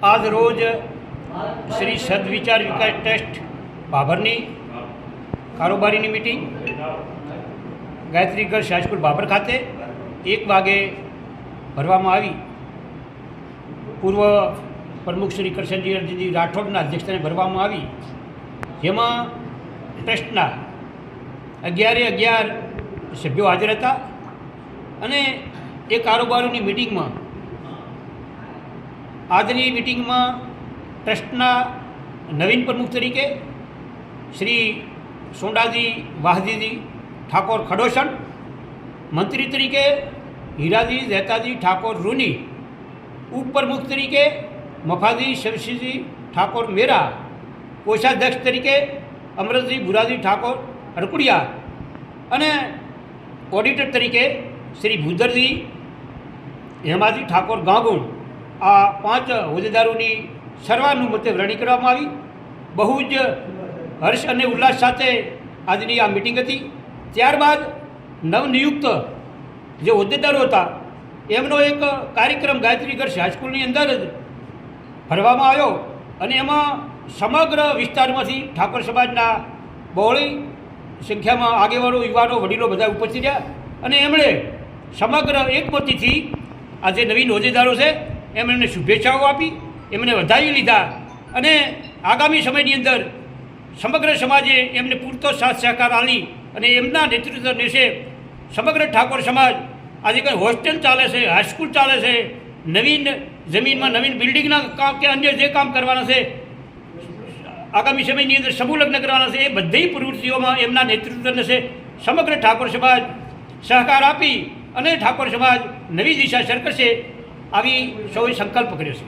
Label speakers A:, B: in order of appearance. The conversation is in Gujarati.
A: આજ રોજ શ્રી સદવિચાર વિકાસ ટ્રસ્ટ બાબરની કારોબારીની meeting Gayatri girls high school Babar ખાતે 1 વાગે ભરવામાં આવી. પૂર્વ પ્રમુખ શ્રી કરશનજી અરજીજી રાઠોડના અધ્યક્ષસ્થાને ભરવામાં આવી, જેમાં ટ્રસ્ટના 11 સભ્યો હાજર હતા. અને એ કારોબારીની મિટિંગમાં આજની મિટિંગમાં ટ્રસ્ટના નવીન પ્રમુખ તરીકે શ્રી સોંડાજી વાહજીજી ઠાકોર ખડોસણ, મંત્રી તરીકે હીરાજી જહેતાજી ઠાકોર રૂની, ઉપપ્રમુખ તરીકે મફાજી શમશીજી ઠાકોર મેરા, કોષાધ્યક્ષ તરીકે અમરતજી ભુરાજી ઠાકોર અરકુડિયા અને ઓડિટર તરીકે શ્રી ભૂદરજી હેમાજી ઠાકોર ગાંગુણ. આ 5 હોદ્દેદારોની સર્વાનુમતે વરણી કરવામાં આવી. બહુ જ હર્ષ અને ઉલ્લાસ સાથે આજની આ મિટિંગ હતી. ત્યારબાદ નવનિયુક્ત જે હોદ્દેદારો હતા એમનો એક કાર્યક્રમ ગાયત્રી ગર્લ્સ હાઈસ્કૂલની અંદર જ ભરવામાં આવ્યો અને એમાં સમગ્ર વિસ્તારમાંથી ઠાકોર સમાજના બહોળી સંખ્યામાં આગેવાનો, યુવાનો, વડીલો બધા ઉપસ્થિત રહ્યા અને એમણે સમગ્ર એકમતીથી આ જે નવીન હોદ્દેદારો છે એમને શુભેચ્છાઓ આપી, એમને વધાવી લીધા અને આગામી સમયની અંદર સમગ્ર સમાજે એમને પૂરતો સાથ સહકાર આપી અને એમના નેતૃત્વ નીચે સમગ્ર ઠાકોર સમાજ આજે કંઈ હોસ્ટેલ ચાલે છે, હાઈસ્કૂલ ચાલે છે, નવીન જમીનમાં નવીન બિલ્ડિંગના કામ કે અન્ય જે કામ કરવાના છે, આગામી સમયની અંદર સમૂહ લગ્ન કરવાના છે, એ બધી પ્રવૃત્તિઓમાં એમના નેતૃત્વ નીચે સમગ્ર ઠાકોર સમાજ સહકાર આપી અને ઠાકોર સમાજ નવી દિશા સર કરશે આવી સૌએ સંકલ્પ કર્યો છે.